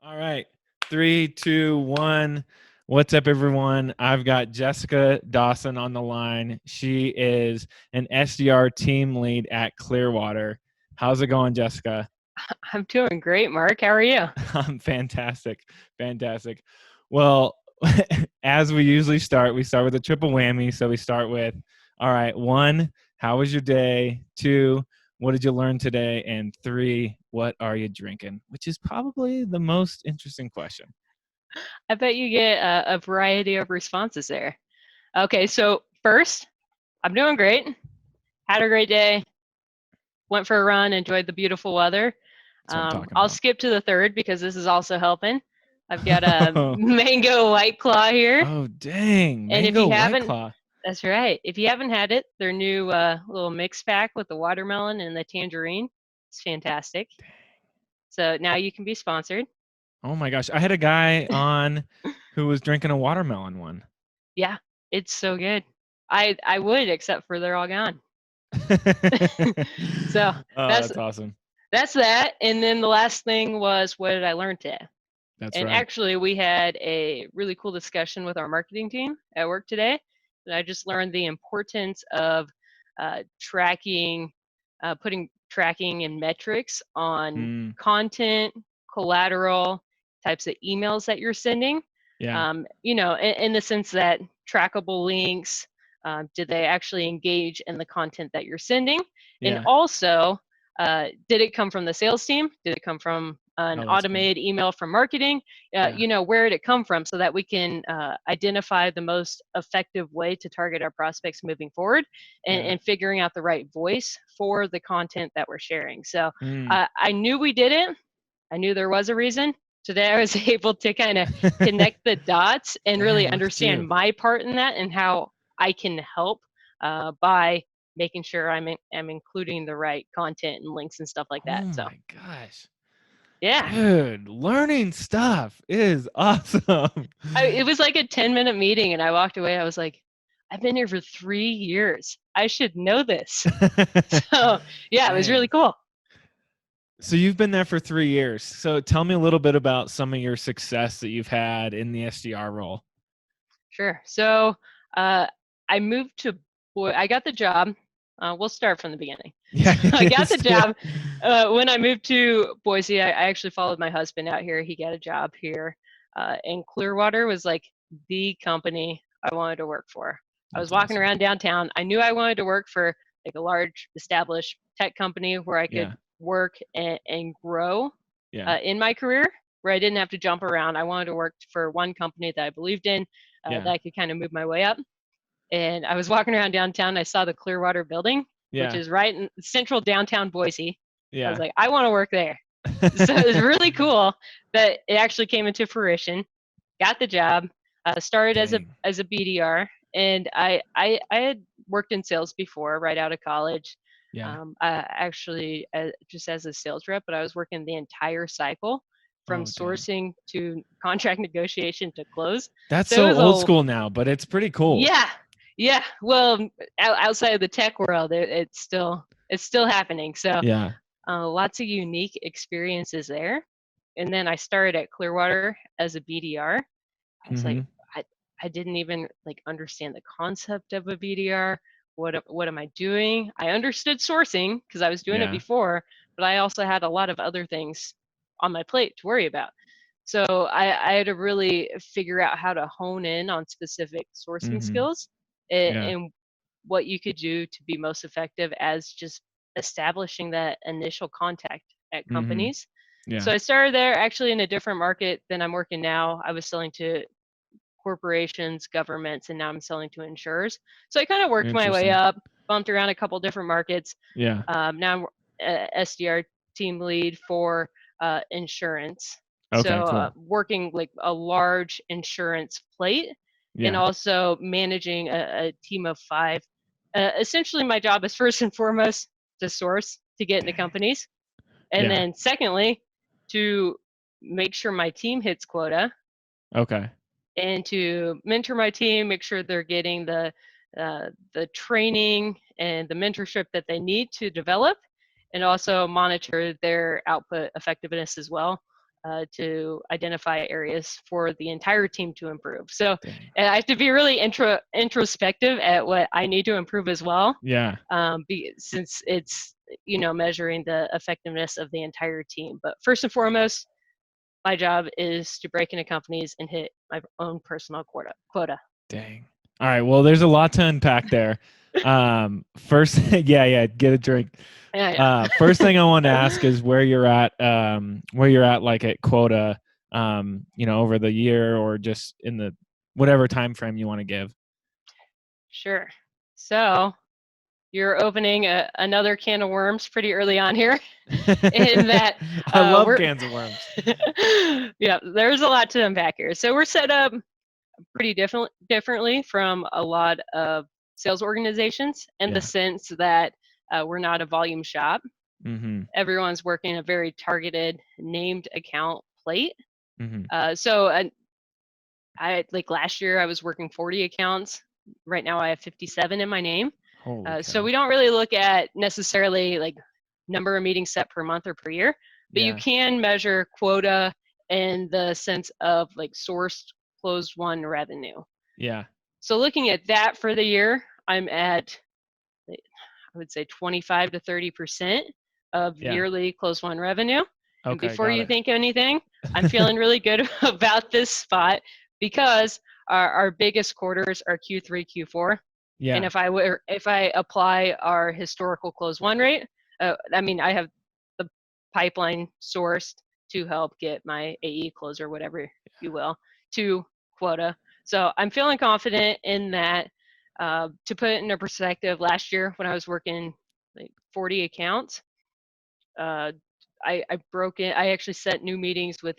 All right. 3, 2, 1. What's up, everyone? I've got Jessica Dawson on the line. She is an SDR team lead at Clearwater. How's it going, Jessica? I'm doing great, Mark. How are you? I'm fantastic. Fantastic. Well, as we usually start, we start with a triple whammy. So we start with, all right, 1, how was your day? 2, what did you learn today? And 3, what are you drinking? Which is probably the most interesting question. I bet you get a variety of responses there. Okay, so first, I'm doing great. Had a great day. Went for a run, enjoyed the beautiful weather. That's what I'm talking I'll about. skip to the third because this is also helping. I've got a mango white claw here. Oh, dang. And if Mango you White haven't, Claw. that's right. If you haven't had it, their new little mix pack with the watermelon and the tangerine, it's fantastic. So now you can be sponsored. Oh my gosh. I had a guy on who was drinking a watermelon one. Yeah, it's so good. I would, except for they're all gone. So Oh, that's that's awesome. that's that. And then the last thing was, what did I learn today? That's And right. actually, we had a really cool discussion with our marketing team at work today. And I just learned the importance of tracking, putting tracking and metrics on Mm, content, collateral, types of emails that you're sending. yeah. In the sense that trackable links, did they actually engage in the content that you're sending? And Yeah. also, did it come from the sales team? Did it come from an Oh, that's cool. automated email from marketing? Yeah. Where did it come from so that we can identify the most effective way to target our prospects moving forward Yeah. and figuring out the right voice for the content that we're sharing. So Mm. I knew we did it. I knew there was a reason. Today I was able to kind of connect the dots and really Dang, look at understand you. my part in that and how I can help by making sure I'm including the right content and links and stuff like Oh that. So my gosh. yeah, Dude, learning stuff is awesome. it was like a 10-minute meeting, and I walked away. I was like, I've been here for 3 years. I should know this. So yeah, it was really Dang. cool. So you've been there for 3 years. So tell me a little bit about some of your success that you've had in the SDR role. Sure. So uh, I moved to I got the job. We'll start from the beginning. Yeah, So I got let's the do it. job when I moved to Boise. I actually followed my husband out here. He got a job here, and Clearwater was like the company I wanted to work for. I was That's walking awesome. around downtown. I knew I wanted to work for like a large established tech company where I could Yeah. work and grow Yeah. in my career, where I didn't have to jump around. I wanted to work for one company that I believed in, that Yeah. I could kind of move my way up. And I was walking around downtown. I saw the Clearwater building, which Yeah. is right in central downtown Boise. I was Yeah. like, I want to work there. So it was really cool that it actually came into fruition. Got the job. Started as a Dang. BDR, and I had worked in sales before, right out of college. Yeah. Actually, just as a sales rep, but I was working the entire cycle from Oh, dang. sourcing to contract negotiation to close. That's So it so was old a school now, but it's pretty cool. yeah, yeah. Well, outside of the tech world, it's still happening. So Yeah. lots of unique experiences there. And then I started at Clearwater as a BDR. I was like, Mhm. I, I didn't even like understand the concept of a BDR. What am I doing? I understood sourcing because I was doing it Yeah. before, but I also had a lot of other things on my plate to worry about. So I had to really figure out how to hone in on specific sourcing Mhm. skills Yeah. and what you could do to be most effective as just establishing that initial contact at Mhm. companies. Yeah. So I started there actually in a different market than I'm working now. I was selling to corporations, governments, and now I'm selling to insurers. So I kind of worked my way Interesting. up, bumped around a couple different markets. Yeah. Now I'm SDR team lead for insurance. Okay, So cool. working like a large insurance plate and Yeah. also managing a team of 5. Essentially, my job is first and foremost to source to get into Dang. companies. And Yeah. then secondly, to make sure my team hits quota Okay. and to mentor my team, make sure they're getting the training and the mentorship that they need to develop, and also monitor their output effectiveness as well. to identify areas for the entire team to improve. So Dang. I have to be really introspective at what I need to improve as well, Yeah. since it's measuring the effectiveness of the entire team. But first and foremost, my job is to break into companies and hit my own personal quota. Dang. All right. Well, there's a lot to unpack there. First, yeah, get a drink. Yeah. First thing I want to ask is where you're at like at quota, over the year or just in the whatever time frame you want to give. Sure. So you're opening another can of worms pretty early on here. In that I love cans of worms. Yeah, there's a lot to unpack here. So we're set up pretty differently from a lot of sales organizations in the sense that we're not a volume shop. Mm-hmm. Everyone's working a very targeted named account plate. Mm-hmm. So I like last year I was working 40 accounts. Right now I have 57 in my name. Holy So cow. we don't really look at necessarily like number of meetings set per month or per year, but you can measure quota in the sense of like sourced closed won revenue. Yeah. So looking at that for the year, I'm at, I would say 25 to 30% of yearly closed won revenue. And Okay, before got you it. think anything, I'm feeling really good about this spot because our biggest quarters are Q3, Q4. Yeah. And if I apply our historical close won rate, I have the pipeline sourced to help get my AE closer, whatever you will, to quota. So I'm feeling confident in that. To put it into perspective, last year when I was working like 40 accounts, I broke it. I actually set new meetings with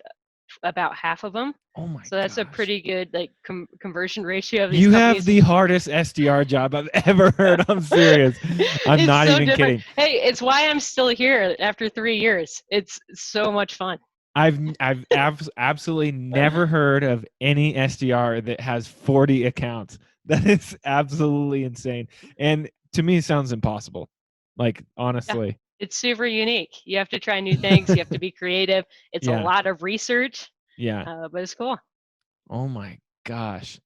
about half of them. Oh my So that's a gosh. pretty good like conversion ratio of these You have companies. the hardest SDR job I've ever heard. I'm serious. I'm It's not so even different. kidding. Hey, it's why I'm still here after 3 years. It's so much fun. I've absolutely never heard of any SDR that has 40 accounts. That is absolutely insane. And to me, it sounds impossible. Like, honestly. Yeah, it's super unique. You have to try new things. You have to be creative. It's a lot of research. Yeah. But it's cool. Oh my gosh.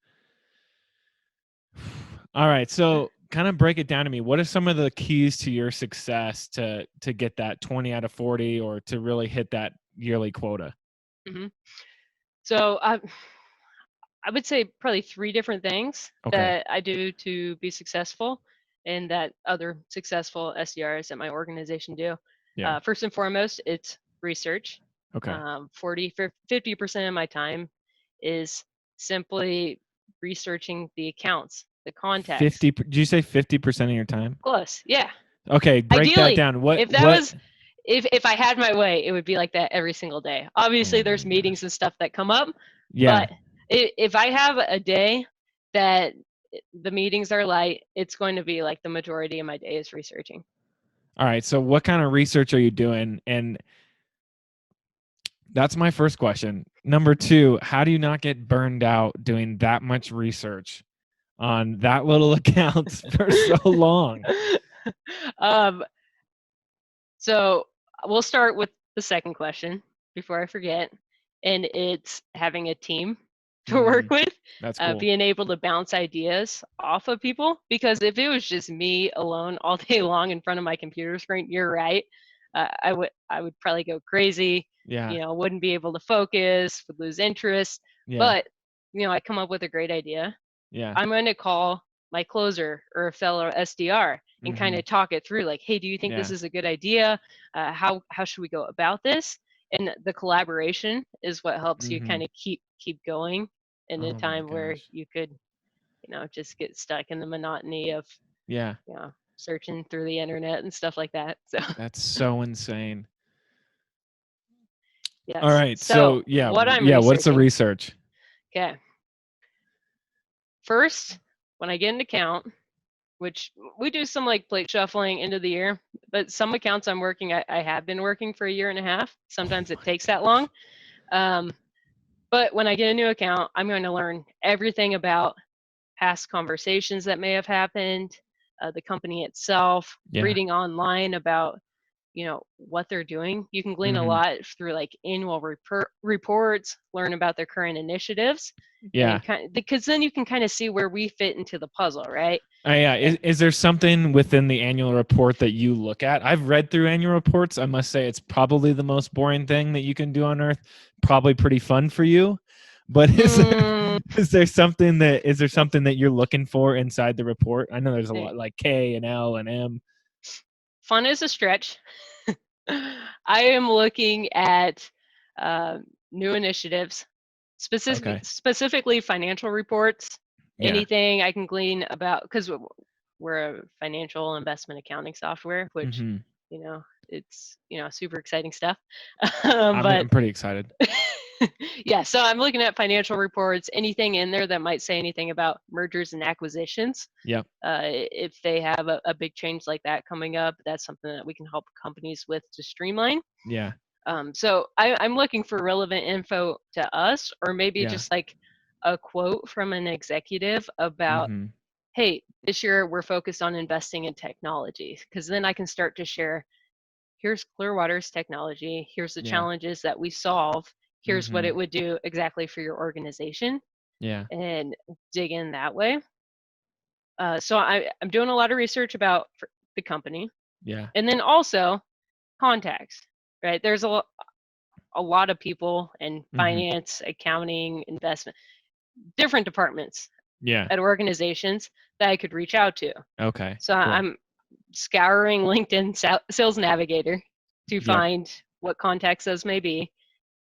All right. So kind of break it down to me. What are some of the keys to your success to get that 20 out of 40 or to really hit that yearly quota? Mm-hmm. So I would say probably 3 different things Okay. that I do to be successful and that other successful SDRs at my organization do. Yeah. First and foremost, it's research. Okay. 50% of my time is simply researching the accounts, the contacts. 50, did you say 50% of your time? Close, yeah. Okay, break that Ideally, down. What if that was if I had my way, it would be like that every single day. Obviously, Oh my there's meetings gosh. and stuff that come up, Yeah. but if I have a day that the meetings are light, it's going to be like the majority of my day is researching. All right. So what kind of research are you doing? And that's my first question. Number 2, how do you not get burned out doing that much research on that little accounts for so long? So we'll start with the second question before I forget, and it's having a team to work with, That's cool. being able to bounce ideas off of people. Because if it was just me alone all day long in front of my computer screen, you're right, I would probably go crazy. Yeah. Wouldn't be able to focus, would lose interest. Yeah. But I come up with a great idea. Yeah. I'm going to call my closer or a fellow SDR and kind of talk it through like, hey, do you think this is a good idea? How should we go about this? And the collaboration is what helps you kind of keep going in a Oh my time where gosh. you could, just get stuck in the monotony of, Yeah. searching through the internet and stuff like that. So That's so insane. All yes. right. So So yeah, what I'm what's the researching. research? Okay. First, when I get an account, which we do some like plate shuffling into the year, but some accounts I'm working, I have been working for a year and a half. Sometimes it takes that long. But when I get a new account, I'm going to learn everything about past conversations that may have happened, the company itself, Yeah. reading online about what they're doing. You can glean a Mm-hmm. lot through like annual reports, learn about their current initiatives, Yeah. and because then you can kind of see where we fit into the puzzle, right? Yeah. And Is there something within the annual report that you look at? I've read through annual reports. I must say it's probably the most boring thing that you can do on earth. Probably pretty fun for you. But is there something that you're looking for inside the report? I know there's a lot like K and L and M. Fun is a stretch. I am looking at new initiatives, specifically financial reports, anything I can glean about, because we're a financial investment accounting software, which, it's, super exciting stuff. I'm pretty excited. Yeah, so I'm looking at financial reports, anything in there that might say anything about mergers and acquisitions. Yep. If they have a big change like that coming up, that's something that we can help companies with to streamline. Yeah. So I'm looking for relevant info to us, or maybe Yeah. just like a quote from an executive about, Mm-hmm. hey, this year we're focused on investing in technology, because then I can start to share, here's Clearwater's technology, here's the Yeah. challenges that we solve, here's what Mm-hmm. it would do exactly for your organization, Yeah. and dig in that way. So I'm doing a lot of research about the company, Yeah. and then also contacts, right? There's a lot of people in Mm-hmm. finance, accounting, investment, different departments Yeah. at organizations that I could reach out to. Okay. So Cool. I'm scouring LinkedIn Sales Navigator to Yep. find what contacts those may be,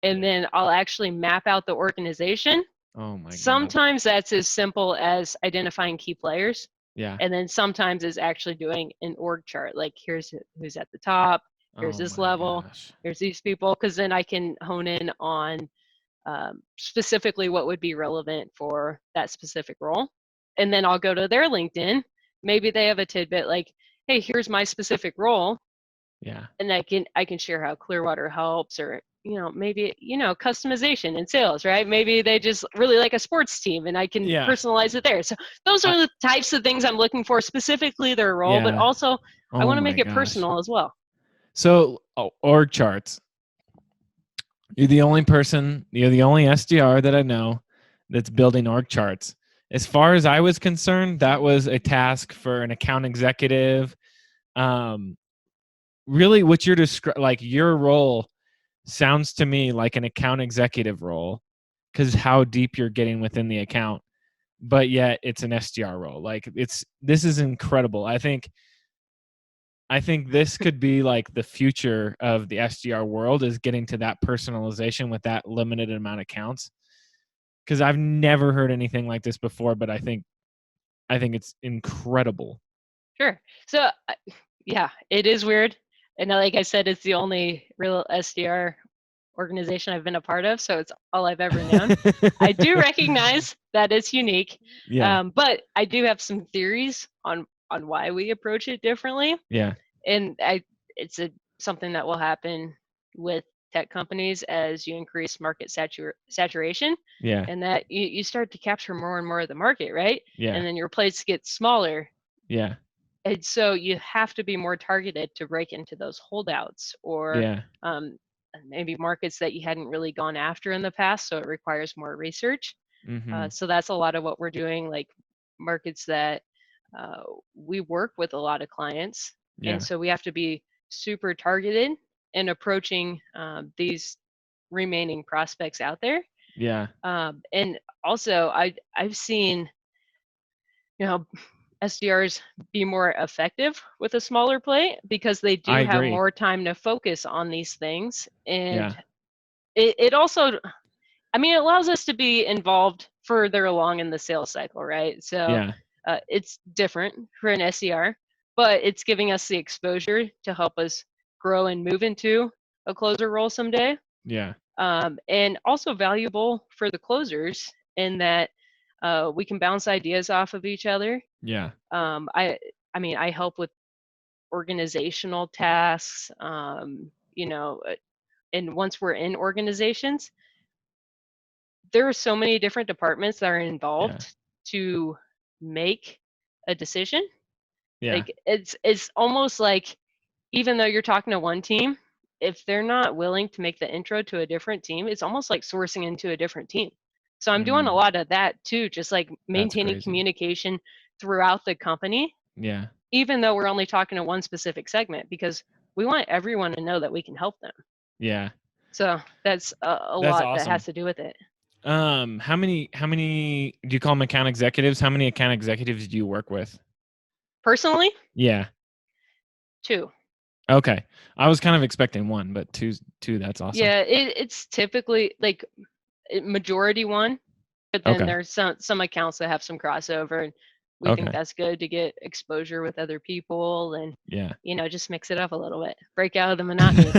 and then I'll actually map out the organization. Oh my God. Sometimes that's as simple as identifying key players, Yeah. and then sometimes it's actually doing an org chart. Like, here's who's at the top, here's Oh this my level, gosh. here's these people, because then I can hone in on specifically what would be relevant for that specific role. And then I'll go to their LinkedIn. Maybe they have a tidbit like, hey, here's my specific role. Yeah. And I can share how Clearwater helps, or maybe customization in sales, right? Maybe they just really like a sports team, and I can Yeah. personalize it there. So those are the types of things I'm looking for, specifically their role, but Yeah. also I Oh want to my make it gosh. personal as well. So org charts. You're the only SDR that I know that's building org charts. As far as I was concerned, that was a task for an account executive. Really, what you're like your role sounds to me like an account executive role, because how deep you're getting within the account, but yet it's an SDR role. Like this is incredible. I think this could be like the future of the SDR world, is getting to that personalization with that limited amount of accounts. Because I've never heard anything like this before, but I think it's incredible. Sure. So yeah, it is weird. And like I said, it's the only real SDR organization I've been a part of, so it's all I've ever known. I do recognize that it's unique, Yeah. but I do have some theories on why we approach it differently, Yeah. and it's something that will happen with tech companies as you increase market saturation, Yeah. and that you start to capture more and more of the market, right? Yeah. And then your plates get smaller, Yeah. and so you have to be more targeted to break into those holdouts, or Yeah. maybe markets that you hadn't really gone after in the past. So it requires more research. Mm-hmm. So that's a lot of what we're doing, like markets that uh, we work with a lot of clients. And Yeah. so we have to be super targeted in approaching these remaining prospects out there. Yeah. And also, I've seen, you know, SDRs be more effective with a smaller plate, because they I do have agree. more time to focus on these things. And Yeah. it also, I mean, it allows us to be involved further along in the sales cycle, right? So Yeah. it's different for an SDR, but it's giving us the exposure to help us grow and move into a closer role someday. Yeah. And also valuable for the closers in that we can bounce ideas off of each other. Yeah. um, I I mean, I help with organizational tasks, and once we're in organizations, there are so many different departments that are Yeah. involved to make a decision. Yeah. Like it's almost like even though you're talking to one team, if they're not willing to make the intro to a different team, it's almost like sourcing into a different team. So I'm doing a lot of that too, just like That's maintaining crazy. communication throughout the company, Yeah. even though we're only talking to one specific segment, because we want everyone to know that we can help them. Yeah. So that's a That's lot that awesome. has to do with it. How many do you call them account executives? How many account executives do you work with? Personally, Yeah. 2. Okay. I was kind of expecting one, but two, that's awesome. Yeah, it's typically like majority 1, but then Okay. there's some accounts that have some crossover, and we think Okay. that's good to get exposure with other people and Yeah. just mix it up a little bit, break out of the monotony.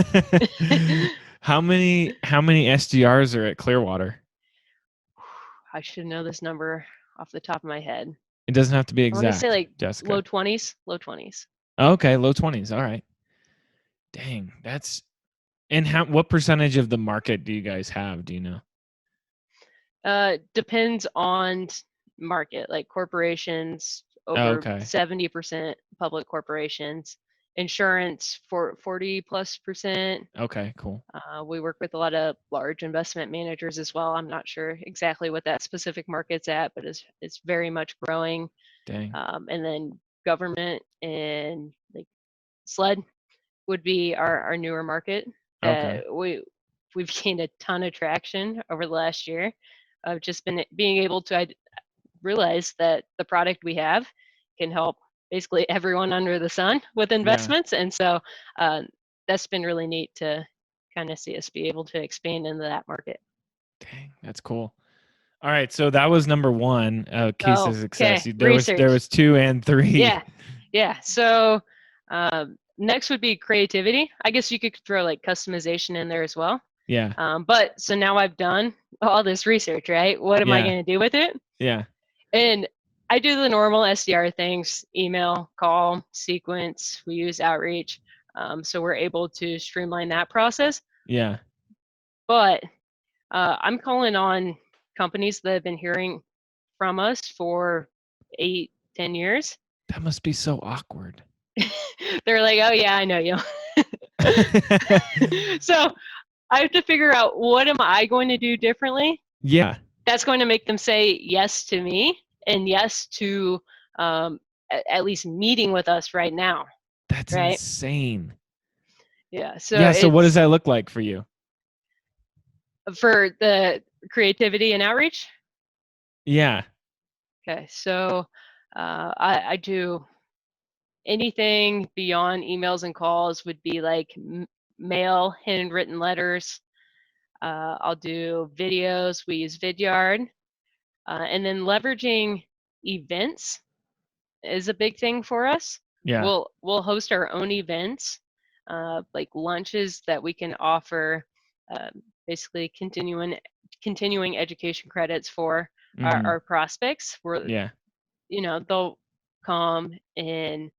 How many SDRs are at Clearwater? I should know this number off the top of my head. It doesn't have to be I want to say exact, like Jessica. low 20s, low 20s. Okay, low 20s. All right. Dang, that's and what percentage of the market do you guys have? Do you know? Depends on market, like corporations, Oh, over okay. 70% public corporations, insurance for 40+%. Okay, cool. We work with a lot of large investment managers as well. I'm not sure exactly what that specific market's at, but it's very much growing. Dang. And then government and like SLED would be our newer market Okay. that we've gained a ton of traction over the last year of just being able to realize that the product we have can help basically everyone under the sun with Yeah. investments. And so uh, that's been really neat to kind of see us be able to expand into that market. Dang, that's cool. All right, so that was number one, case of Oh, success. okay. There Research. was two and three. Yeah. Yeah. So next would be creativity. I guess you could throw like customization in there as well. Yeah. But so now I've done all this research, right? What am I Yeah. going to do with it? Yeah. And I do the normal SDR things: email, call, sequence. We use outreach. So we're able to streamline that process. Yeah. But I'm calling on companies that have been hearing from us for 8, 10 years. That must be so awkward. They're like, oh, yeah, I know you. So I have to figure out, what am I going to do differently Yeah. that's going to make them say yes to me and yes to at least meeting with us right now, That's right? insane. Yeah. So Yeah, so what does it's that look like for you? for the creativity and outreach. Yeah. Okay. So I do anything beyond emails and calls would be like mail, handwritten letters. I'll do videos. We use Vidyard. And then leveraging events is a big thing for us. Yeah. We'll host our own events, like lunches that we can offer, basically continuing education credits for Mhm. our prospects. Where Yeah. they'll come and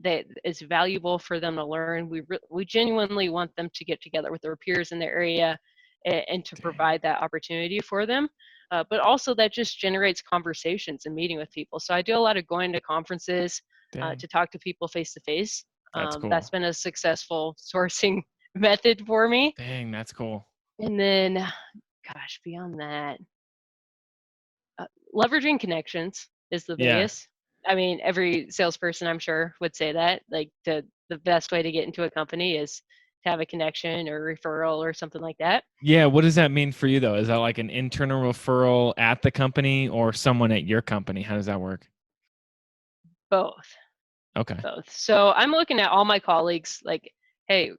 that it's valuable for them to learn. We genuinely want them to get together with their peers in their area and to Dang. provide that opportunity for them. But also that just generates conversations and meeting with people. So I do a lot of going to conferences Dang. to talk to people face to face. That's That's cool. been a successful sourcing method for me. Dang, that's cool. And then, gosh, beyond that, leveraging connections is the Yeah. biggest. I mean, every salesperson, I'm sure, would say that. Like the best way to get into a company is to have a connection or referral or something like that. Yeah, what does that mean for you though? Is that like an internal referral at the company or someone at your company? How does that work? Both, Okay. both. So I'm looking at all my colleagues, like, hey,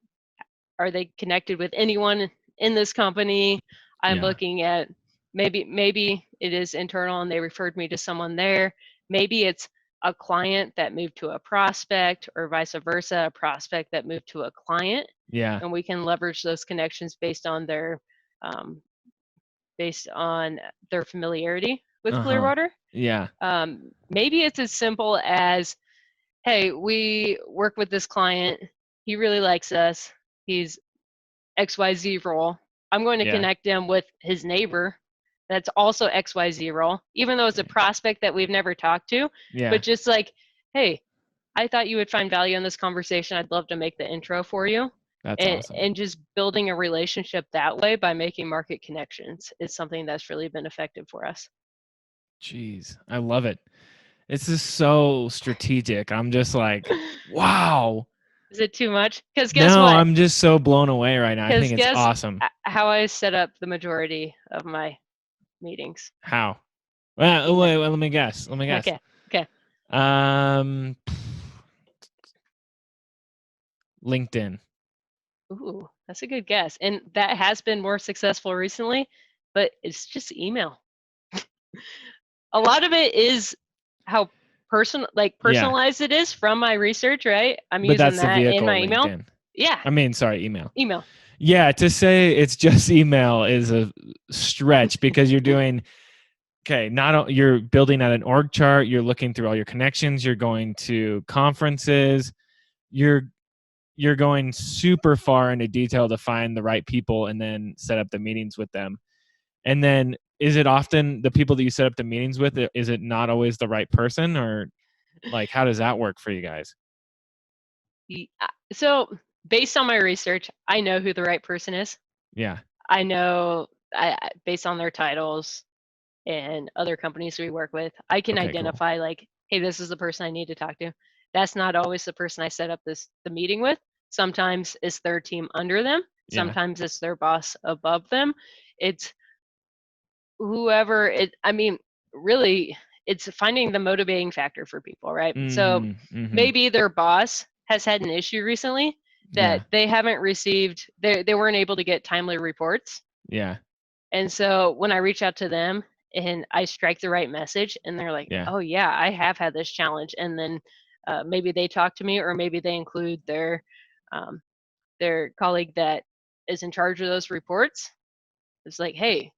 are they connected with anyone in this company? I'm Yeah. looking at maybe it is internal and they referred me to someone there. Maybe it's a client that moved to a prospect, or vice versa, a prospect that moved to a client, Yeah. and we can leverage those connections um, based on their familiarity with Uh-huh. Clearwater. Yeah. Maybe it's as simple as, hey, we work with this client. He really likes us. He's XYZ role. I'm going to Yeah. connect him with his neighbor that's also XYZ role, even though it's a Dang. prospect that we've never talked to. Yeah. But just like, hey, I thought you would find value in this conversation. I'd love to make the intro for you. That's awesome. And just building a relationship that way by making market connections is something that's really been effective for us. Jeez, I love it. This is so strategic. I'm just like, wow. Is it too much? Because guess No, what? I'm just so blown away right now. I Because think it's guess awesome. how I set up the majority of my meetings. How? Well, wait, let me guess. Okay. LinkedIn. Ooh, that's a good guess. And that has been more successful recently, but it's just email. A lot of it is how personalized it is from my research, right? I'm But using that's the that in vehicle, my email. LinkedIn. Yeah. I mean, sorry, email. Email. Yeah, to say it's just email is a stretch because you're doing you're building out an org chart, you're looking through all your connections, you're going to conferences, you're going super far into detail to find the right people and then set up the meetings with them. And then is it often the people that you set up the meetings with, is it not always the right person, or like how does that work for you guys? So based on my research, I know who the right person is. Yeah. I know based on their titles and other companies we work with, I can identify like, hey, this is the person I need to talk to. That's not always the person I set up the meeting with. Sometimes it's their team under them. Yeah. Sometimes it's their boss above them. It's whoever it, I mean, really, it's finding the motivating factor for people, right? So maybe their boss has had an issue recently that they haven't received, they weren't able to get timely reports. Yeah. And so when I reach out to them and I strike the right message and they're like, oh yeah, I have had this challenge. And then maybe they talk to me, or maybe they include their colleague that is in charge of those reports. It's like, hey,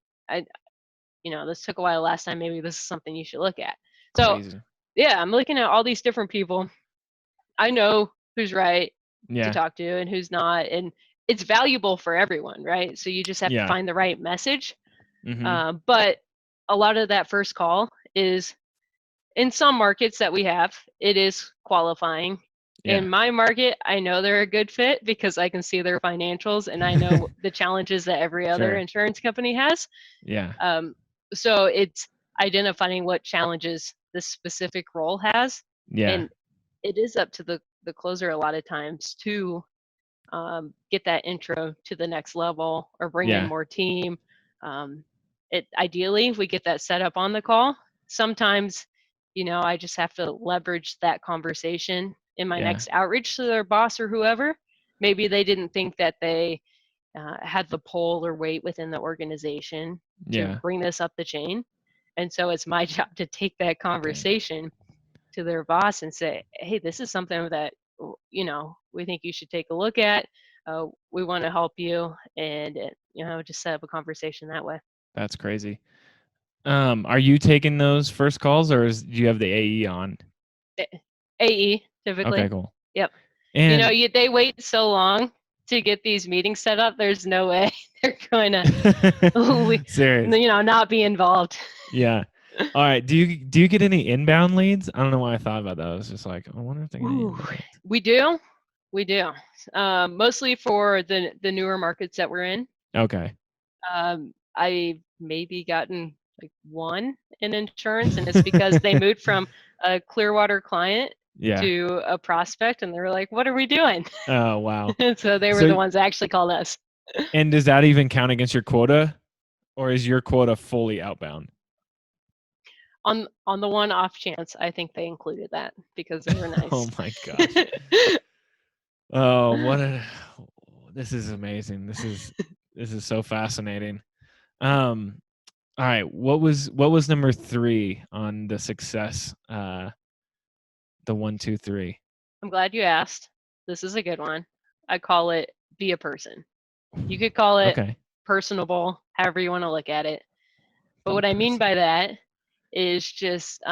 this took a while last time. Maybe this is something you should look at. So Crazy. yeah, I'm looking at all these different people. I know who's right to talk to and who's not. And it's valuable for everyone, right? So you just have to find the right message. But a lot of that first call is, in some markets that we have, it is qualifying. In my market, I know they're a good fit because I can see their financials and I know the challenges that every other insurance company has. So it's identifying what challenges this specific role has. And it is up to the closer a lot of times to get that intro to the next level or bring in more team. Ideally, we get that set up on the call. Sometimes, I just have to leverage that conversation in my next outreach to their boss or whoever. Maybe they didn't think that they had the pull or weight within the organization to bring this up the chain. And so it's my job to take that conversation to their boss and say, hey, this is something that, we think you should take a look at. We want to help you, and, just set up a conversation that way. That's crazy. Are you taking those first calls, or do you have the AE on? AE, typically. Okay, cool. Yep. And they wait so long to get these meetings set up. There's no way they're going to, serious. not be involved. Yeah. All right. Do you get any inbound leads? I don't know why I thought about that. I was just like, I wonder if they get any inbound. We do. Mostly for the newer markets that we're in. Okay. I maybe gotten like one in insurance, and it's because they moved from a Clearwater client to a prospect, and they were like, what are we doing? Oh, wow. So they were the ones that actually called us. And does that even count against your quota, or is your quota fully outbound? On the one off chance, I think they included that because they were nice. Oh my gosh. Oh, this is amazing. This is so fascinating. All right, what was number 3 on the success? The 1, 2, 3. I'm glad you asked. This is a good one. I call it be a person. You could call it personable, however you want to look at it. But what I mean by that is just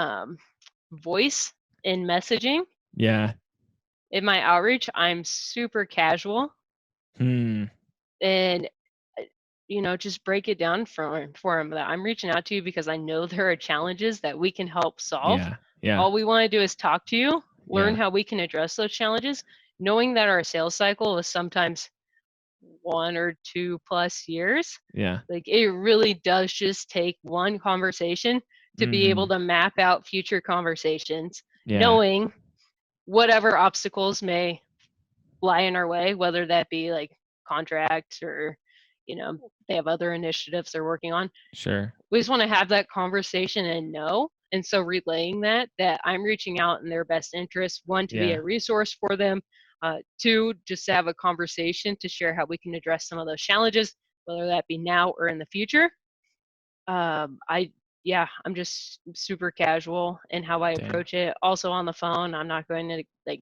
voice in messaging. Yeah. In my outreach, I'm super casual. And just break it down for them that I'm reaching out to you because I know there are challenges that we can help solve. Yeah. All we want to do is talk to you learn Yeah. how we can address those challenges, knowing that our sales cycle is sometimes 1 or 2+ years. Yeah. Like it really does just take one conversation to be able Mhm. to map out future conversations, Yeah. knowing whatever obstacles may lie in our way, whether that be like contracts or, they have other initiatives they're working on. Sure. We just want to have that conversation and know. And so relaying that I'm reaching out in their best interest, one, to be Yeah. a resource for them, two, just to have a conversation to share how we can address some of those challenges, whether that be now or in the future. I Yeah, I'm just super casual in how I Dang. approach it. Also on the phone, I'm not going to like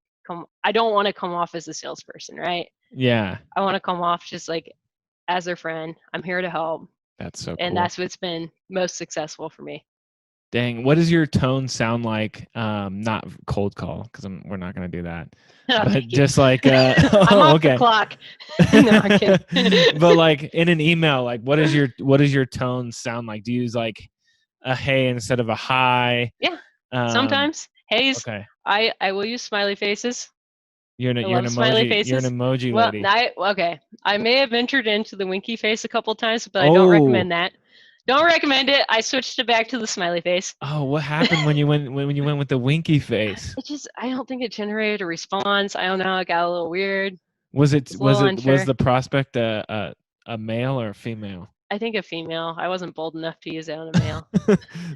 I don't want to come off as a salesperson, right? Yeah. I want to come off just like as their friend. I'm here to help. That's so And cool. that's what's been most successful for me. Dang. What does your tone sound like? Not cold call, because we're not gonna do that. Oh, But thank you. just like I'm oh, off the okay. clock. No, I'm kidding. But like in an email, like what does your tone sound like? Do you use like a hey instead of a hi? Yeah, Um, sometimes. Haze, okay. I will use smiley faces. I You're an love smiley emoji. You're an faces. emoji Well, lady. okay. I may have ventured into the winky face a couple times, but I don't Oh, recommend that. Don't recommend it. I switched it back to the smiley face. oh, what happened when you went with the winky face? I don't think it generated a response. I don't know. It got a little weird. It's a little Was unsure. the prospect a male or a female? I think a female. I wasn't bold enough to use it on a male.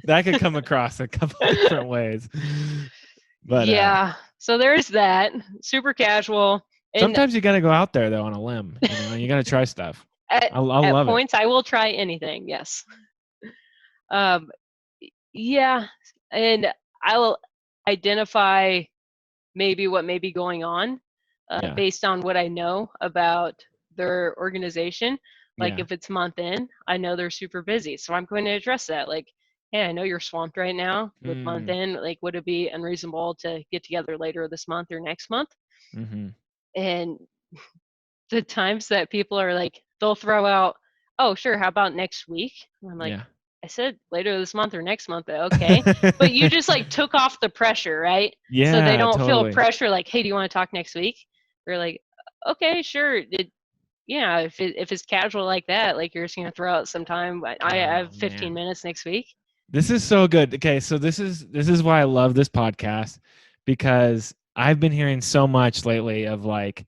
That could come across a couple different ways. But Yeah. So there's that. Super casual. And sometimes you got to go out there though on a limb. You got to try stuff. at, I'll at love it. points, I will try anything. Yes. Um, yeah. And I'll identify maybe what may be going on Yeah. based on what I know about their organization. Like Yeah. if it's month in, I know they're super busy. So I'm going to address that. Like, hey, I know you're swamped right now with month Mm, in. Like, would it be unreasonable to get together later this month or next month? mhm. And the times that people are like, they'll throw out, oh, sure, how about next week? And I'm like, Yeah. I said later this month or next month, okay. But you just like took off the pressure, right? So they Yeah, don't feel totally. pressure like, hey, do you want to talk next week? They're like, okay, sure. Yeah, if it's casual like that, like you're just gonna throw out some time. I Oh have 15 man. minutes next week. This is so good. Okay, so this is why I love this podcast, because I've been hearing so much lately of like,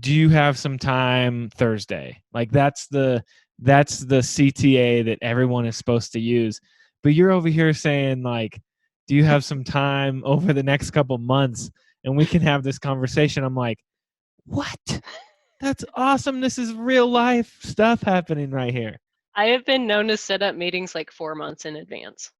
do you have some time Thursday? Like that's the CTA that everyone is supposed to use. But you're over here saying like, do you have some time over the next couple months and we can have this conversation? I'm like, what? That's awesome. This is real life stuff happening right here. I have been known to set up meetings like 4 months in advance.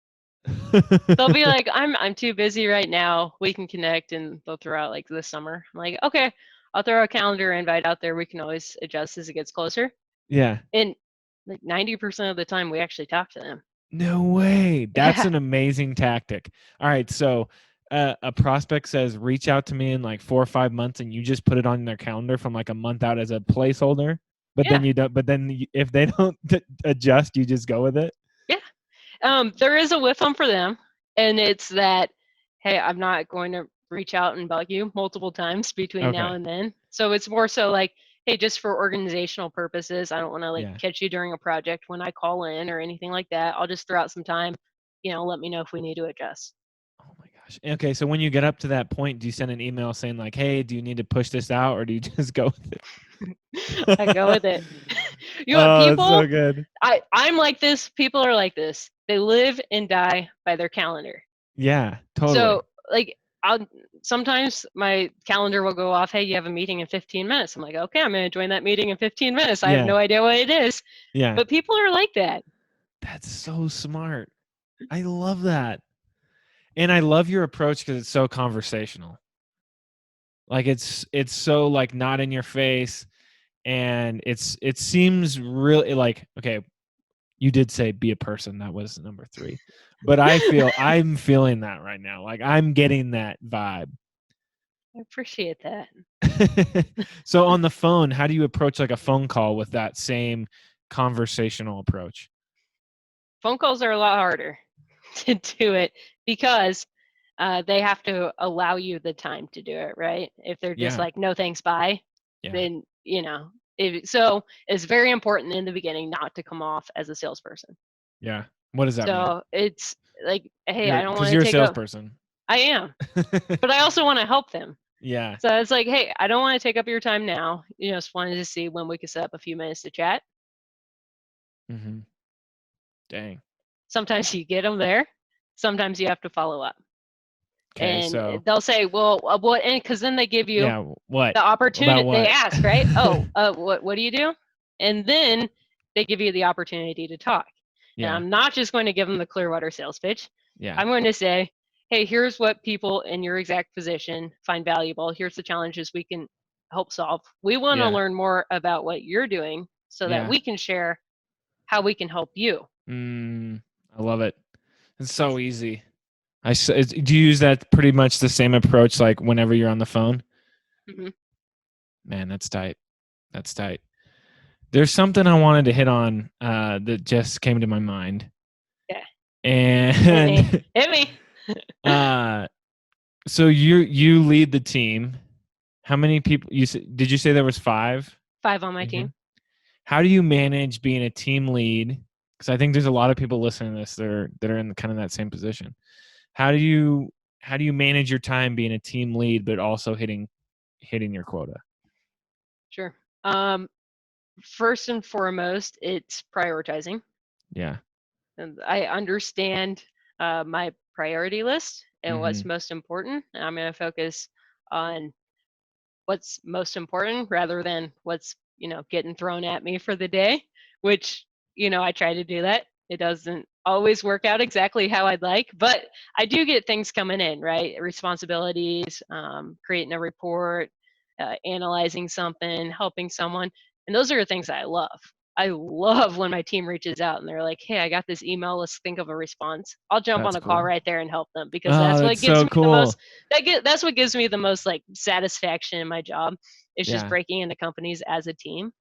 They'll be like, I'm too busy right now. We can connect, and they'll throw out like this summer. I'm like, okay, I'll throw a calendar invite out there. We can always adjust as it gets closer. Yeah. And like 90% of the time, we actually talk to them. No way. That's Yeah, an amazing tactic. All right, so a prospect says reach out to me in like 4 or 5 months, and you just put it on their calendar from like a month out as a placeholder. But then yeah, you don't. But then if they don't adjust, you just go with it. yeah. There is a with them for them, and it's that, hey, I'm not going to reach out and bug you multiple times between now Okay. and then. So it's more so like, hey, just for organizational purposes, I don't want to like Yeah. catch you during a project when I call in or anything like that. I'll just throw out some time, let me know if we need to adjust. Oh my gosh. Okay, so when you get up to that point, do you send an email saying like, "Hey, do you need to push this out," or do you just go with I go it? with it. Oh, it's People, so good. I'm like this. People are like this. They live and die by their calendar. Yeah, totally. So like I'll sometimes my calendar will go off, hey, you have a meeting in 15 minutes. I'm like, okay, I'm gonna join that meeting in 15 minutes. I have Yeah, no idea what it is. yeah. But people are like that. That's so smart. I love that. And I love your approach because it's so conversational. Like it's so like not in your face, and it seems really like, okay, you did say be a person. That was number 3. But I'm feeling that right now. Like I'm getting that vibe. I appreciate that. So on the phone, how do you approach like a phone call with that same conversational approach? Phone calls are a lot harder to do it because they have to allow you the time to do it, right? If they're just Yeah. like, no thanks, bye, Yeah. then, so it's very important in the beginning not to come off as a salesperson. Yeah. What does that mean? So it's like, hey, I don't want Because to you're a take up, salesperson. I am, but I also want to help them. Yeah. So it's like, hey, I don't want to take up your time now. Just wanted to see when we could set up a few minutes to chat. Mm-hmm. Dang. Sometimes you get them there. Sometimes you have to follow up. Okay. And So they'll say, well, what? And because then they give you yeah. What the about opportunity. They what? ask, right? Oh, what do you do? And then they give you the opportunity to talk. And Yeah. I'm not just going to give them the Clearwater sales pitch. Yeah. I'm going to say, hey, here's what people in your exact position find valuable. Here's the challenges we can help solve. We want to Yeah. learn more about what you're doing so that Yeah. we can share how we can help you. I love it. It's so easy. Do you use that pretty much the same approach like whenever you're on the phone? Mm-hmm. Man, that's tight. That's tight. There's something I wanted to hit on that just came to my mind. Yeah. And Hit me. so you lead the team. How many people did you say there was 5? 5 on my team. How do you manage being a team lead? Because I think there's a lot of people listening to this that are in kind of that same position. How do you manage your time being a team lead but also hitting your quota? Sure. First and foremost, it's prioritizing. Yeah. And I understand my priority list and what's Mm-hmm. most important. And I'm going to focus on what's most important rather than what's getting thrown at me for the day, which I try to do that. It doesn't always work out exactly how I'd like, but I do get things coming in, right? Responsibilities, creating a report, analyzing something, helping someone, and those are the things I love. I love when my team reaches out and they're like, hey, I got this email, let's think of a response. I'll jump on That's a call cool. right there and help them, because Oh, that's what that's gives so me the most cool. that's what gives me the most like satisfaction in my job, is just Yeah. breaking into companies as a team.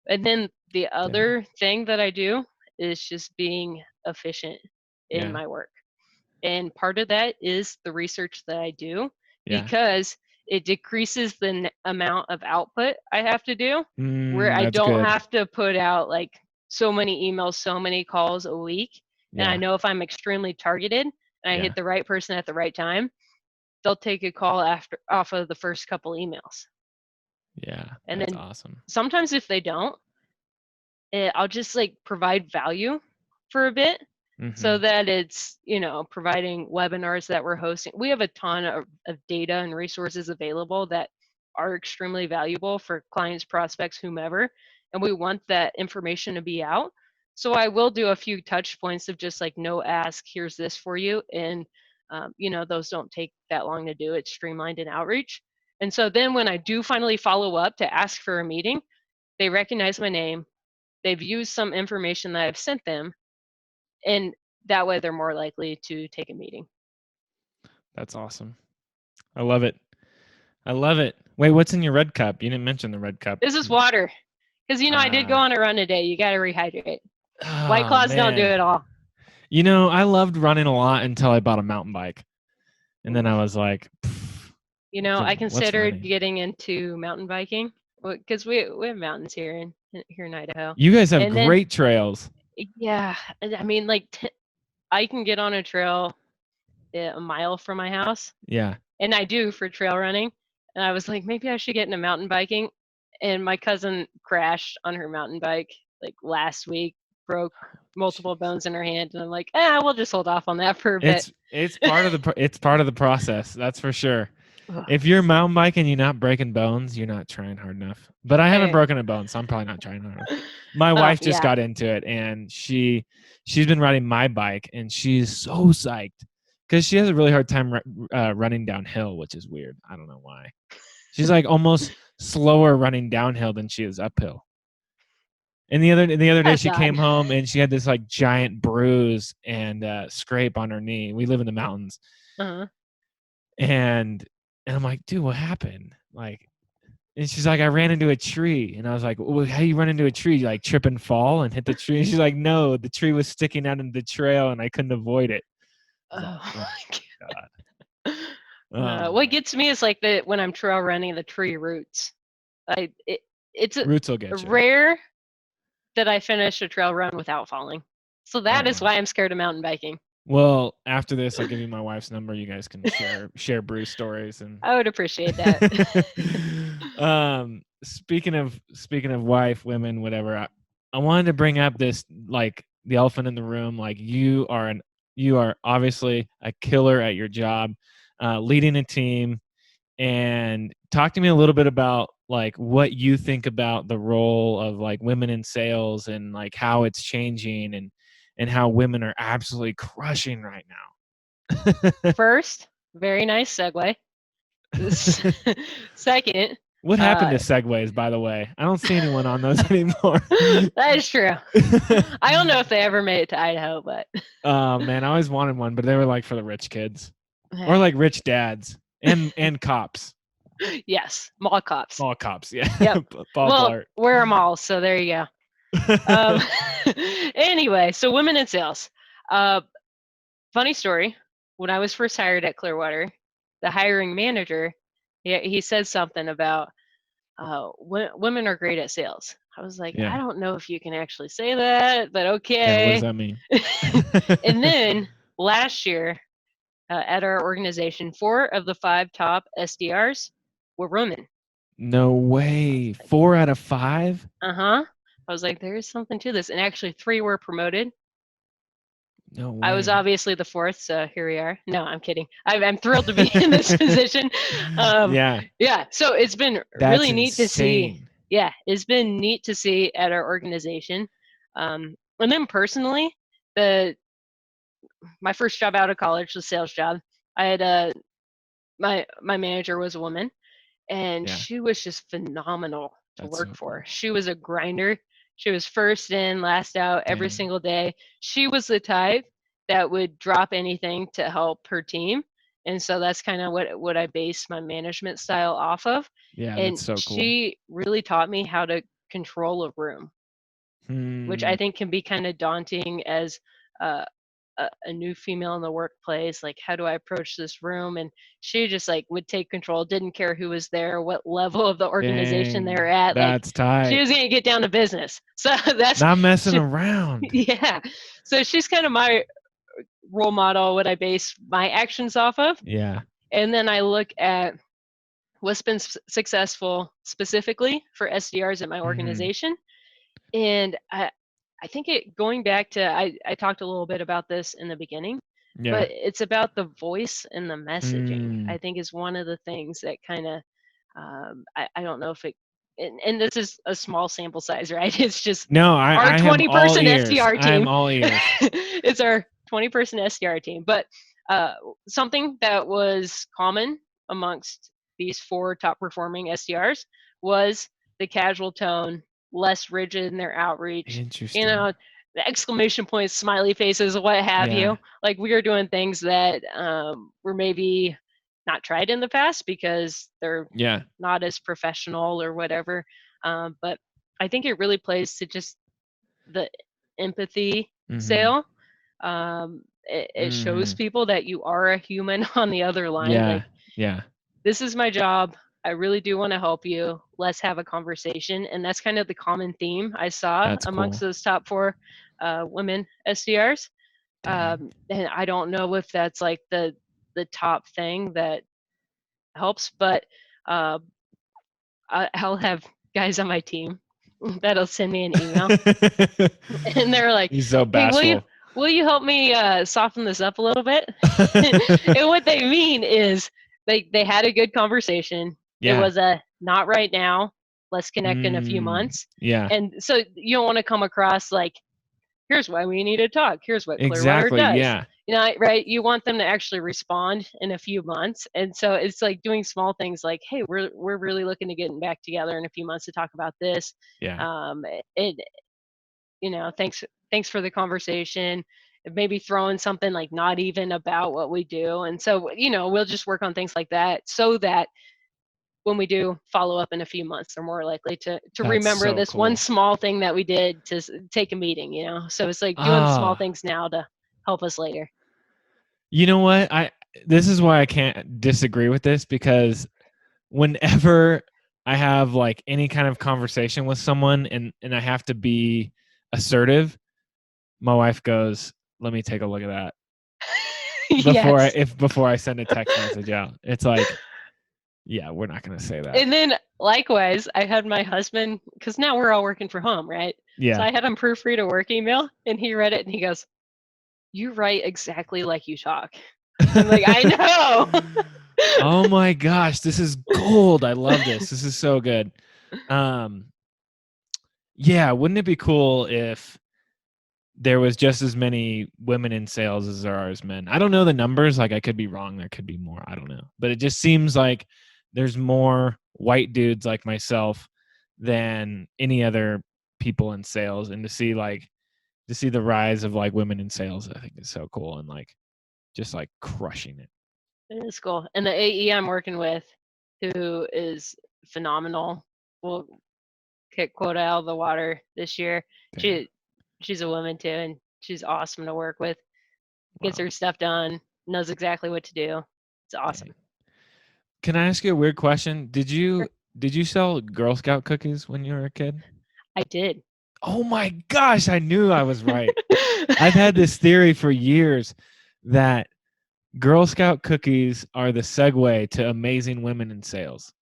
And then the Dang. other thing that I do is just being efficient in Yeah. my work. And part of that is the research that I do, Yeah. because it decreases the amount of output I have to do, where I That's don't good. have to put out like so many emails, so many calls a week. And I Yeah. know if I'm extremely targeted and I Yeah. hit the right person at the right time, they'll take a call off of the first couple emails. Yeah. And That's then awesome. sometimes if they don't, I'll just like provide value for a bit, Mm-hmm. so that it's providing webinars that we're hosting. We have a ton of data and resources available that are extremely valuable for clients, prospects, whomever, and we want that information to be out. So I will do a few touch points of just like, no ask, here's this for you, and those don't take that long to do. It's streamlined in outreach. And so then when I do finally follow up to ask for a meeting, they recognize my name, they've used some information that I've sent them, and that way they're more likely to take a meeting. That's awesome. I love it. I love it. Wait, what's in your red cup? You didn't mention the red cup. This is water, because I did go on a run today. You got to rehydrate. White Oh Claws don't do man. it all. I loved running a lot until I bought a mountain bike. And then I was like, I what's considered running? getting into mountain biking, because we have mountains here in Idaho. You guys have And then, great trails. yeah, I mean, like I can get on a trail a mile from my house, Yeah. and I do for trail running. And I was like, maybe I should get into mountain biking. And my cousin crashed on her mountain bike like last week, broke multiple bones in her hand, and I'm like, we'll just hold off on that for a bit. It's part of the process. That's for sure. If you're mountain biking and you're not breaking bones, you're not trying hard enough. But I haven't broken a bone, so I'm probably not trying hard enough. My wife just got into it, and she's been riding my bike, and she's so psyched because she has a really hard time running downhill, which is weird. I don't know why. She's like almost slower running downhill than she is uphill. And the other day she came home and she had this like giant bruise and scrape on her knee. We live in the mountains. Uh-huh. And I'm like, dude, what happened? Like, and she's like, I ran into a tree. And I was like, well, how you run into a tree? You like trip and fall and hit the tree? And she's like, no, the tree was sticking out into the trail and I couldn't avoid it. Oh Like, my God. Oh, What gets me is like when I'm trail running the tree roots. It's roots will get you. rare that I finish a trail run without falling. So that is wow. why I'm scared of mountain biking. Well, after this, I'll give you my wife's number. You guys can share Bruce stories and. I would appreciate that. Speaking of wife, women, whatever. I wanted to bring up this, like, the elephant in the room. Like, you are obviously a killer at your job, leading a team. And talk to me a little bit about like what you think about the role of like women in sales and like how it's changing and how women are absolutely crushing right now. First, very nice segue. Second, What happened to segways, by the way? I don't see anyone on those anymore. That is true. I don't know if they ever made it to Idaho, but Oh man, I always wanted one, but they were like for the rich kids or like rich dads and cops. Yes, mall cops. Mall cops, yeah. Yep. Paul Well, Blart. we're a mall, so there you go. Anyway, so women in sales. Funny story. When I was first hired at Clearwater, the hiring manager, he said something about women are great at sales. I was like, Yeah. I don't know if you can actually say that, but Yeah, what does okay. that mean? And then last year at our organization, 4 of the 5 top SDRs were women. No way. 4 out of 5? I was like, there is something to this. And actually 3 were promoted. No way. I was obviously the 4th, so here we are. No, I'm kidding. I'm thrilled to be in this position. Yeah. Yeah, so it's been That's really neat to see. insane. Yeah, it's been neat to see at our organization. And then personally, my first job out of college was a sales job. I had my manager was a woman, and Yeah. she was just phenomenal to That's work so for. cool. She was a grinder. She was first in, last out every Dang. single day. She was the type that would drop anything to help her team. And so that's kind of what I base my management style off of. Yeah, And that's so cool. she really taught me how to control a room, which I think can be kind of daunting as uh, a new female in the workplace. Like, how do I approach this room? And she just like would take control, didn't care who was there, what level of the organization Dang, they're at. Like, that's tight. she was gonna get down to business. So that's not messing around. Yeah. So she's kind of my role model, what I base my actions off of. Yeah. And then I look at what's been successful specifically for SDRs at my organization. And I think going back to, I talked a little bit about this in the beginning, Yeah. but it's about the voice and the messaging. I think is one of the things that kind of, I don't know if it, and this is a small sample size, right? It's just our 20-person SDR team. I'm all ears. It's our 20-person SDR team. But something that was common amongst these 4 top performing SDRs was the casual tone, less rigid in their outreach. Interesting. You know, the exclamation points, smiley faces, what have you. Like, we are doing things that were maybe not tried in the past because they're not as professional or whatever. But I think it really plays to just the empathy sale. It shows people that you are a human on the other line. Like, this is my job. I really do want to help you. Let's have a conversation. And that's kind of the common theme I saw amongst those top 4 women SDRs. And I don't know if that's like the top thing that helps, but I'll have guys on my team that'll send me an email. And they're like, he's so bashful. Hey, will you help me soften this up a little bit? And what they mean is they had a good conversation. It was a not right now. Let's connect in a few months. Yeah. And so you don't want to come across like, here's why we need to talk. Here's what Clearwater does. Yeah. You know, right? You want them to actually respond in a few months. And so it's like doing small things like, hey, we're really looking to getting back together in a few months to talk about this. Yeah. And you know, thanks for the conversation. Maybe throwing something like not even about what we do. And so, you know, we'll just work on things like that so that when we do follow up in a few months, they're more likely to remember this one small thing that we did to take a meeting, you know? So it's like doing small things now to help us later. You know what? this is why I can't disagree with this, because whenever I have like any kind of conversation with someone and I have to be assertive, my wife goes, "Let me take a look at that Yes. before I send a text message out." It's like, yeah, we're not going to say that. And then likewise, I had my husband, because now we're all working from home, right? So Yeah. I had him proofread a work email, and he read it and he goes, "You write exactly like you talk." I'm like, I know. Oh my gosh, this is gold. I love this. This is so good. Um, yeah, wouldn't it be cool if there was just as many women in sales as there are as men? I don't know the numbers. Like, I could be wrong. There could be more. I don't know. But it just seems like there's more white dudes like myself than any other people in sales. And to see the rise of like women in sales, I think is so cool, and like just like crushing it. It is cool. And the AE I'm working with, who is phenomenal, will kick quota out of the water this year. Dang. She's a woman too, and she's awesome to work with. Gets Wow. her stuff done, knows exactly what to do. It's Dang. awesome. Can I ask you a weird question? Sure. Did you sell Girl Scout cookies when you were a kid? I did. Oh my gosh, I knew I was right. I've had this theory for years that Girl Scout cookies are the segue to amazing women in sales.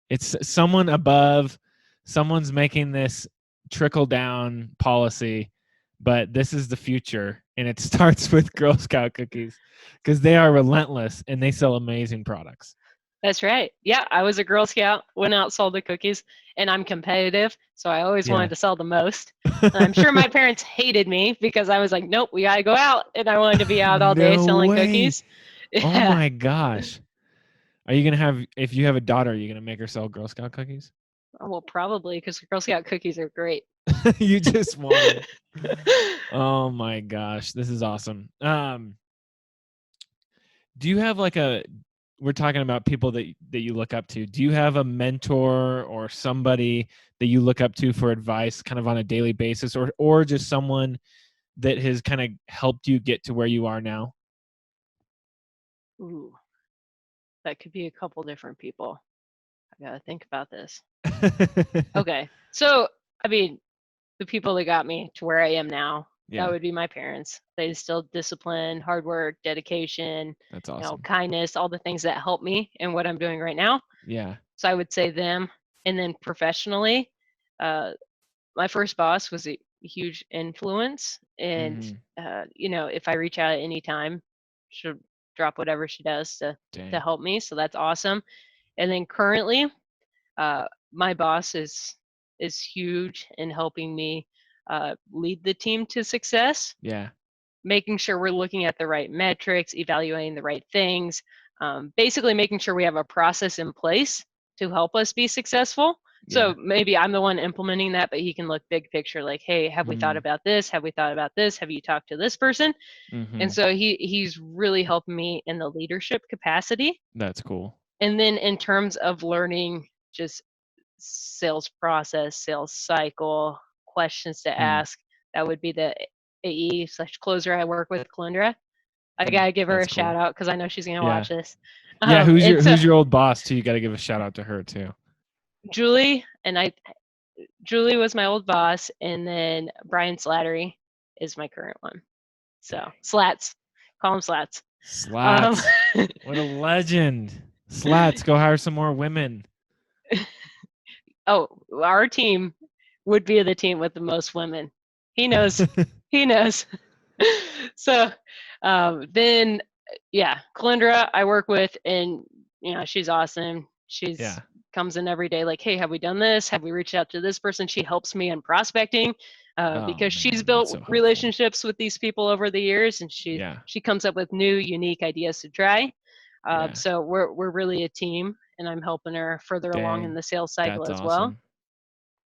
It's someone above, someone's making this trickle down policy, but this is the future, and it starts with Girl Scout cookies because they are relentless and they sell amazing products. That's right. Yeah, I was a Girl Scout, went out, sold the cookies, and I'm competitive, so I always Yeah. wanted to sell the most. And I'm sure my parents hated me because I was like, nope, we gotta go out, and I wanted to be out all day No selling way. cookies. Oh Yeah. my gosh. Are you gonna have, if you have a daughter, are you gonna make her sell Girl Scout cookies? Well, probably because Girl Scout cookies are great. You just want them. Oh my gosh, this is awesome. Do you have like a, we're talking about people that you look up to. Do you have a mentor or somebody that you look up to for advice kind of on a daily basis, or just someone that has kind of helped you get to where you are now? Ooh, that could be a couple different people. I gotta think about this. Okay, so I mean, the people that got me to where I am now, that Yeah, would be my parents. They instilled discipline, hard work, dedication, that's awesome. kindness, all the things that help me in what I'm doing right now. Yeah. So I would say them. And then professionally, uh, my first boss was a huge influence. And, Mm-hmm. if I reach out at any time, she'll drop whatever she does to Dang. help me. So that's awesome. And then currently, uh, my boss is huge in helping me lead the team to success, Yeah. making sure we're looking at the right metrics, evaluating the right things, basically making sure we have a process in place to help us be successful. Yeah. So maybe I'm the one implementing that, but he can look big picture, like, hey, have we thought Mm. about this? Have we thought about this? Have you talked to this person? And Mm-hmm. so he's really helped me in the leadership capacity. That's cool. And then in terms of learning just sales process, sales cycle, questions to Hmm. ask. That would be the AE/closer I work with, Calendra. I gotta give her a That's shout cool. out because I know she's gonna Yeah. watch this. Yeah. And so Who's your old boss too? You got to give a shout out to her too. Julie and I, Julie was my old boss, and then Brian Slattery is my current one. So Dang. Slats, call him Slats. Um, Slats. What a legend. Slats. Go hire some more women. oh, our team would be the team with the most women. He knows. He knows. So then, yeah, Calendra I work with, and she's awesome. She's Yeah. comes in every day like, hey, have we done this? Have we reached out to this person? She helps me in prospecting Oh because she's man, that's built so helpful. relationships with these people over the years, and she Yeah. she comes up with new, unique ideas to try. Yeah. So we're really a team, and I'm helping her further along in Dang. the sales cycle That's as well. awesome.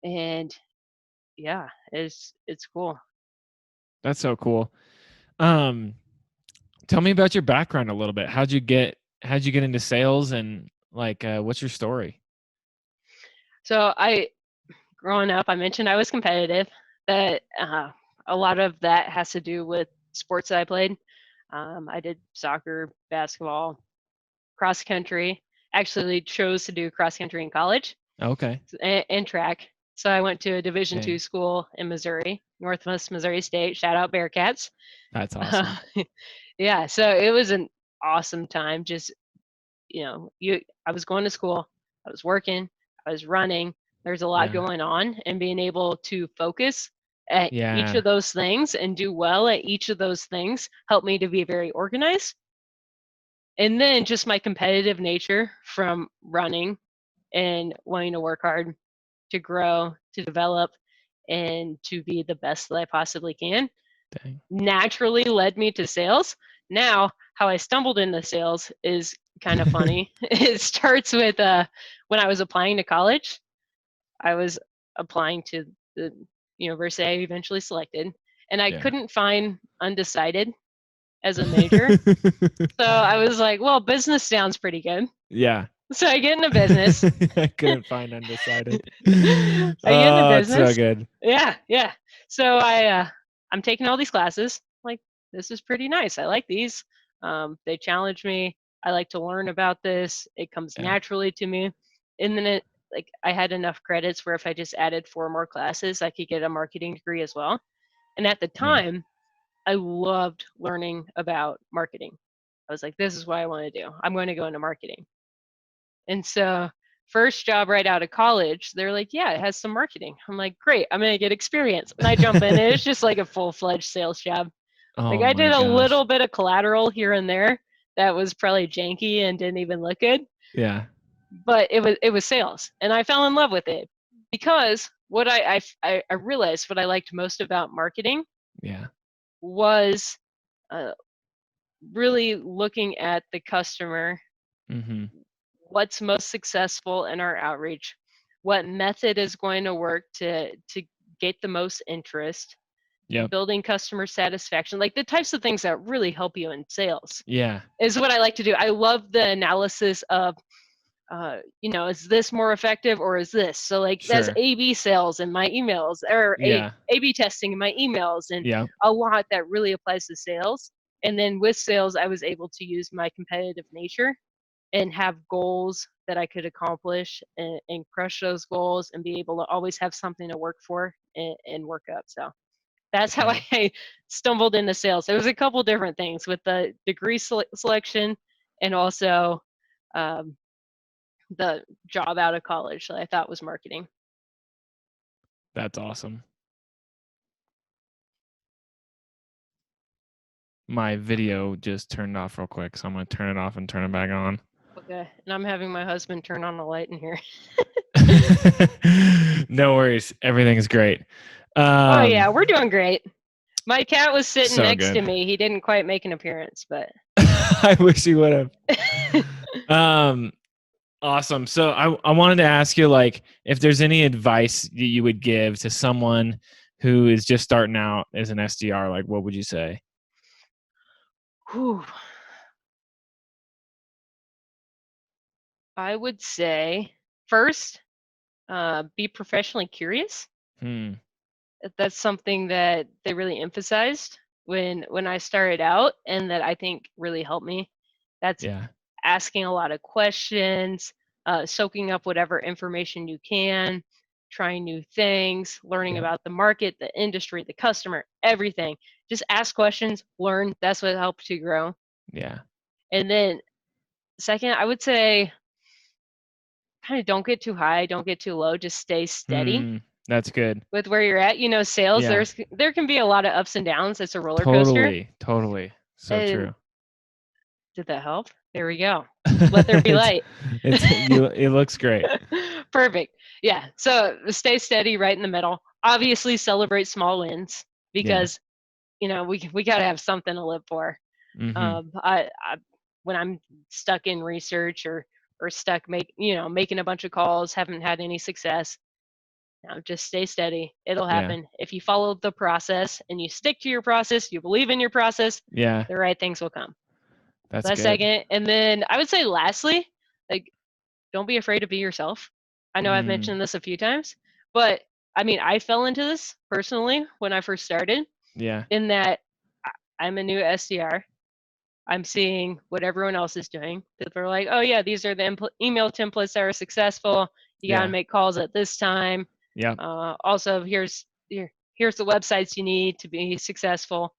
And yeah, it's cool. That's so cool. Um, Tell me about your background a little bit. How'd you get into sales, and like what's your story? So growing up, I mentioned I was competitive. That a lot of that has to do with sports that I played. I did soccer, basketball, cross country. Actually chose to do cross country in college Okay. and track. So I went to a Division II Dang. school in Missouri, Northwest Missouri State. Shout out Bearcats. That's Uh, awesome. yeah, so it was an awesome time. Just I was going to school, I was working, I was running. There's a lot Yeah. going on, and being able to focus at each Yeah. of those things and do well at each of those things helped me to be very organized. And then just my competitive nature from running and wanting to work hard to grow, to develop, and to be the best that I possibly can Dang. naturally led me to sales. Now, how I stumbled into sales is kind of funny. It starts with when I was applying to college, I was applying to the university I eventually selected, and I Yeah. couldn't find undecided as a major. So I was like, well, business sounds pretty good. Yeah. So I get into business. I couldn't find undecided. I get into Oh, it's so business. good. Yeah, yeah. So I'm taking all these classes. Like, this is pretty nice. I like these. They challenge me. I like to learn about this. It comes Yeah. naturally to me. And then I had enough credits where if I just added 4 more classes, I could get a marketing degree as well. And at the Yeah. time, I loved learning about marketing. I was like, this is what I want to do. I'm going to go into marketing. And so, first job right out of college, they're like, yeah, it has some marketing. I'm like, great, I'm going to get experience. And I jump in, and it's just like a full-fledged sales job. Like, Oh I my did a gosh. little bit of collateral here and there that was probably janky and didn't even look good, Yeah. but it was sales, and I fell in love with it because what I realized what I liked most about marketing Yeah. was uh, really looking at the customer, Mhm. what's most successful in our outreach, what method is going to work to get the most interest, Yep. building customer satisfaction, like the types of things that really help you in sales Yeah. is what I like to do. I love the analysis of is this more effective or is this? So like that's Sure. A/B sales in my emails or Yeah. A/B testing in my emails, and Yep. a lot that really applies to sales. And then with sales, I was able to use my competitive nature and have goals that I could accomplish and crush those goals and be able to always have something to work for and work up. So that's how Dang. I stumbled into sales. There was a couple different things with the degree selection and also um, the job out of college that I thought was marketing. That's awesome. My video just turned off real quick, so I'm gonna turn it off and turn it back on. Okay, and I'm having my husband turn on the light in here. No worries. Everything's great. Oh yeah, we're doing great. My cat was sitting So next to good. me. He didn't quite make an appearance, but I wish you would have. Um, awesome. So I wanted to ask you, like, if there's any advice that you would give to someone who is just starting out as an SDR, like, what would you say? whew, I would say first, be professionally curious. Hmm. That's something that they really emphasized when I started out, and that I think really helped me. That's Yeah. asking a lot of questions, soaking up whatever information you can, trying new things, learning Yeah. about the market, the industry, the customer, everything. Just ask questions, learn. That's what helps you grow. Yeah. And then second, I would say kind of don't get too high, don't get too low, just stay steady Hmm. That's good. with where you're at. Sales, Yeah. there can be a lot of ups and downs. It's a roller coaster. Totally. Totally. So And true. did that help? There we go. Let there be it's light. it looks great. Perfect. Yeah. So stay steady right in the middle. Obviously celebrate small wins Yeah. because we got to have something to live for. Mm-hmm. I when I'm stuck in research or stuck making a bunch of calls, haven't had any success. Just stay steady. It'll Yeah. happen. If you follow the process and you stick to your process, you believe in your process, Yeah. the right things will come. That's That's good. second. And then I would say lastly, like don't be afraid to be yourself. I know I've Mm. mentioned this a few times, but I mean, I fell into this personally when I first started Yeah. in that I'm a new SDR. I'm seeing what everyone else is doing. People are like, oh yeah, these are the email templates that are successful. You got to make calls at this time. Yeah. Also, here's the websites you need to be successful,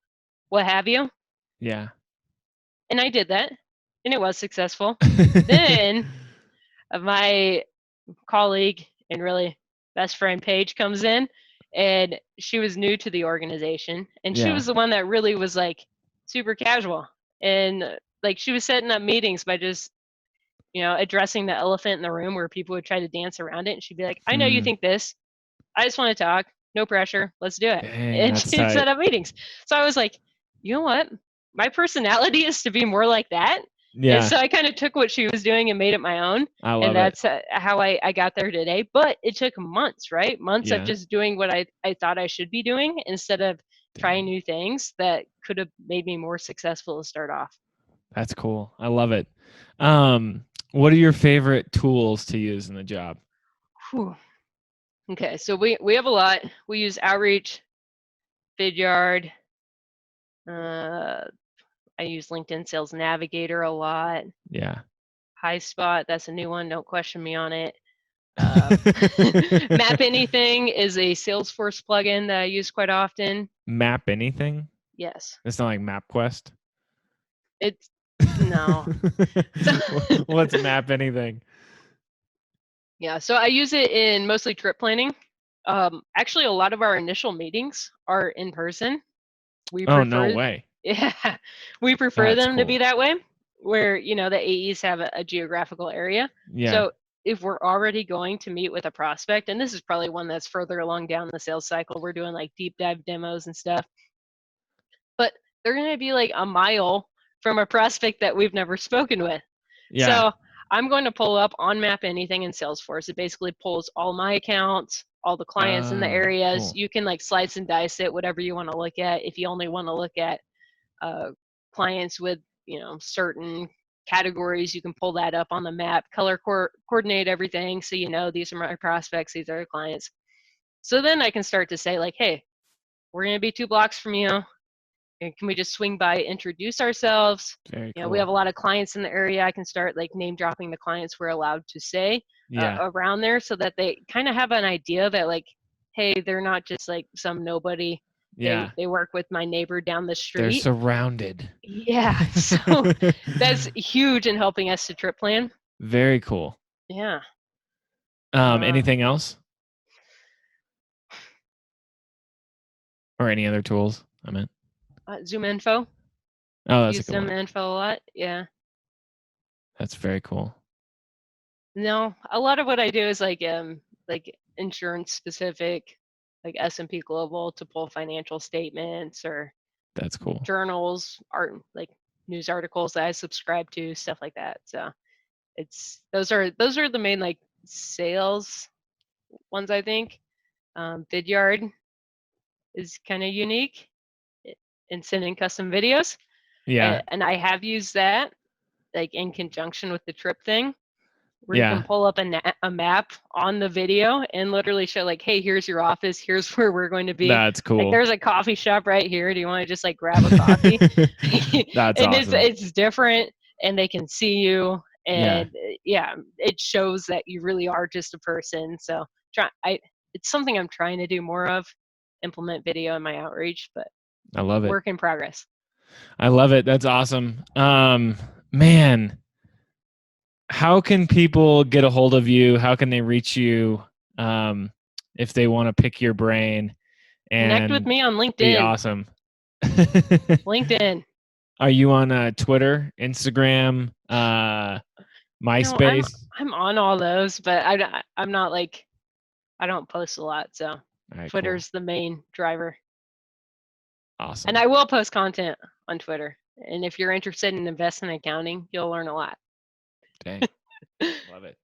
what have you. Yeah. And I did that, and it was successful. Then my colleague and really best friend Paige comes in, and she was new to the organization, and she was the one that really was like super casual, and like she was setting up meetings by just addressing the elephant in the room where people would try to dance around it, and she'd be like, I know you think this, I just want to talk, no pressure, let's do it. Dang, and that's she'd tight. set up meetings. So I was like, you know what, my personality is to be more like that. Yeah. And so I kind of took what she was doing and made it my own. I love and that's how I got there today. But it took months, right? Months of just doing what I thought I should be doing instead of trying new things that could have made me more successful to start off. That's cool. I love it. What are your favorite tools to use in the job? Whew. Okay, so we have a lot. We use Outreach, Vidyard. I use LinkedIn Sales Navigator a lot. Yeah. HighSpot, that's a new one. Don't question me on it. Map Anything is a Salesforce plugin that I use quite often. Map Anything? Yes. It's not like MapQuest? It's no. What's Map Anything? Yeah, so I use it in mostly trip planning. Actually, a lot of our initial meetings are in person. No way. Yeah, we prefer them to be that way, where the AEs have a geographical area. Yeah. So if we're already going to meet with a prospect, and this is probably one that's further along down the sales cycle, we're doing like deep dive demos and stuff, but they're going to be like a mile from a prospect that we've never spoken with. Yeah. So I'm going to pull up on Map Anything in Salesforce. It basically pulls all my accounts, all the clients in the areas. Cool. You can like slice and dice it, whatever you want to look at. If you only want to look at clients with certain categories, you can pull that up on the map, color coordinate everything, so these are my prospects, these are the clients. So then I can start to say like, hey, we're going to be 2 blocks from you. Can we just swing by, introduce ourselves? Very cool. We have a lot of clients in the area. I can start like name dropping the clients we're allowed to say around there, so that they kind of have an idea that like, hey, they're not just like some nobody. Yeah. They work with my neighbor down the street. They're surrounded. Yeah. So that's huge in helping us to trip plan. Very cool. Yeah. Anything else? Or any other tools? I meant. Zoom Info. Oh, that's use Zoom Info a lot. Yeah. That's very cool. No, a lot of what I do is like insurance specific, like S&P Global to pull financial statements, or that's cool. Journals, art, like news articles that I subscribe to, stuff like that. So those are the main like sales ones, I think. Vidyard is kind of unique in sending custom videos. Yeah. And I have used that like in conjunction with the trip thing, where you can pull up a map on the video and literally show like, hey, here's your office, here's where we're going to be. That's cool. Like, there's a coffee shop right here. Do you want to just like grab a coffee? That's and awesome. It's different, and they can see you, and it shows that you really are just a person. So it's something I'm trying to do more of, implement video in my outreach, but I love it. Work in progress. I love it. That's awesome. Man, how can people get a hold of you? How can they reach you if they want to pick your brain? And connect with me on LinkedIn. Be awesome. LinkedIn. Are you on Twitter, Instagram, MySpace? I'm on all those, but I'm not like, I don't post a lot, so Twitter's the main driver. Awesome. And I will post content on Twitter. And if you're interested in investment accounting, you'll learn a lot. Dang. Love it.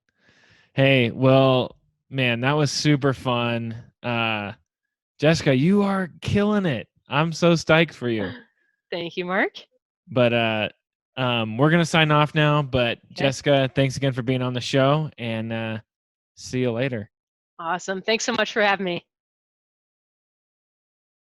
Hey, well, man, that was super fun. Jessica, you are killing it. I'm so stoked for you. Thank you, Mark. But we're going to sign off now. But Jessica, thanks again for being on the show, and see you later. Awesome. Thanks so much for having me.